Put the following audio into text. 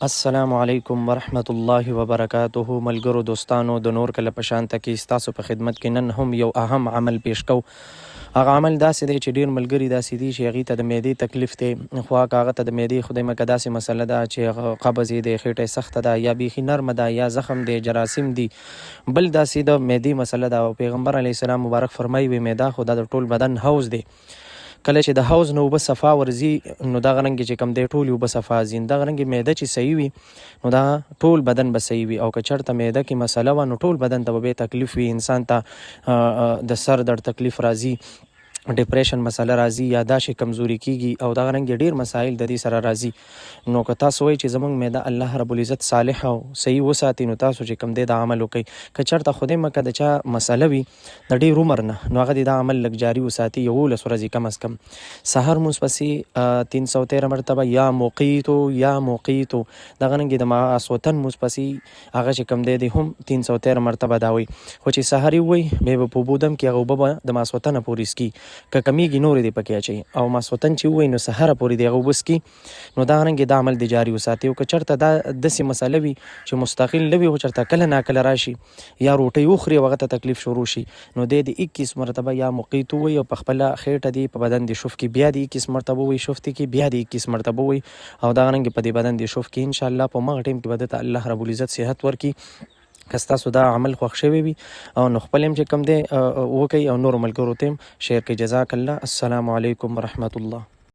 السلام علیکم ورحمت الله وبرکاته. ملګرو دوستانو د نور کله په شانته کې ستاسو په خدمت کې نن هم یو اهم عمل پیش کو. هغه عمل داسې دی چې ډیر ملګري داسې دي چې هغې ته د معدې تکلیف دی، خو هغه ته د معدې خدای مکه داسې مسله ده چې قبض یې دی، خېټه سخته ده، یا بیخي نرمه ده، یا زخم دی، جراثیم دي، بل داسې د معدې مسله ده. او پیغمبر علیه السلام مبارک فرمایي وي معده خو دا د ټول بدن حوض دی. کله چې د حوض نه اوبه صفا ورځي نو دغه رنګې چې کوم دی ټولې اوبه صفا ځي. دغه رنګې معده چې صحیح وي نو دا ټول بدن به صحیح وي. او که چېرته معده کې مسله وه نو ټول بدن ته به تکلیف وي. انسان ته د سر درد تکلیف راځي، ډپریشن مسله راځي، یاداشت کمزوري کیږي، او دغه رنګ ډیر مسایل د دې سره راځي. نو که تاسو وایئ چې زموږ معده الله رب العزت صالح او صحیح وساتي نو تاسو چې کوم دی دا عمل وکئ. که چېرته خدای مکه د چا مسله وي د ډېر عمر نه نو هغه دې دا عمل لږ جاري وساتي 11 ورځې کم از کم. سحر لمونځ پسې 313 مرتبه یا موقیتو دغه رنګې د ماسوتن لمونځ پسې هغه چې کوم دی هم 313 مرتبه دا وایي. خو چې سحر یې ووایي بیا به په اوبو دم کې هغه اوبه به د ماسوتنه پورې څکي، که کمیږي نورې دې پکې اچوي، او ماسوتن چې ووایي نو سحره پورې دې هغه اوبه څکي. نو دا رنګې دا عمل دې جاري وساتي. او که چېرته دا داسې مسله وي چې مستقل نه وي خو چېرته کله ناکله راشي یا روټۍ وخوري او هغه ته تکلیف شروع شي نو دی د 21 مرتبه یا موقیت ووایي او په خپله خېټه دې په بدن دې شف کې بیا د 21 مرتبه ووایي، شفتې کې بیا د 21 مرتبه ووایي، او دغه رنګې په دې بدن دې شف کې انشاءالله په همغه ټایم کې به دته الله رب العزت صحت ورکړي. که ستاسو دا عمل خوښ شوی وي او نو خپل هم چې کوم دی وکئ او نورو ملګرو ته هم شیر کړئ. جزاک الله. السلام علیکم ورحمت الله.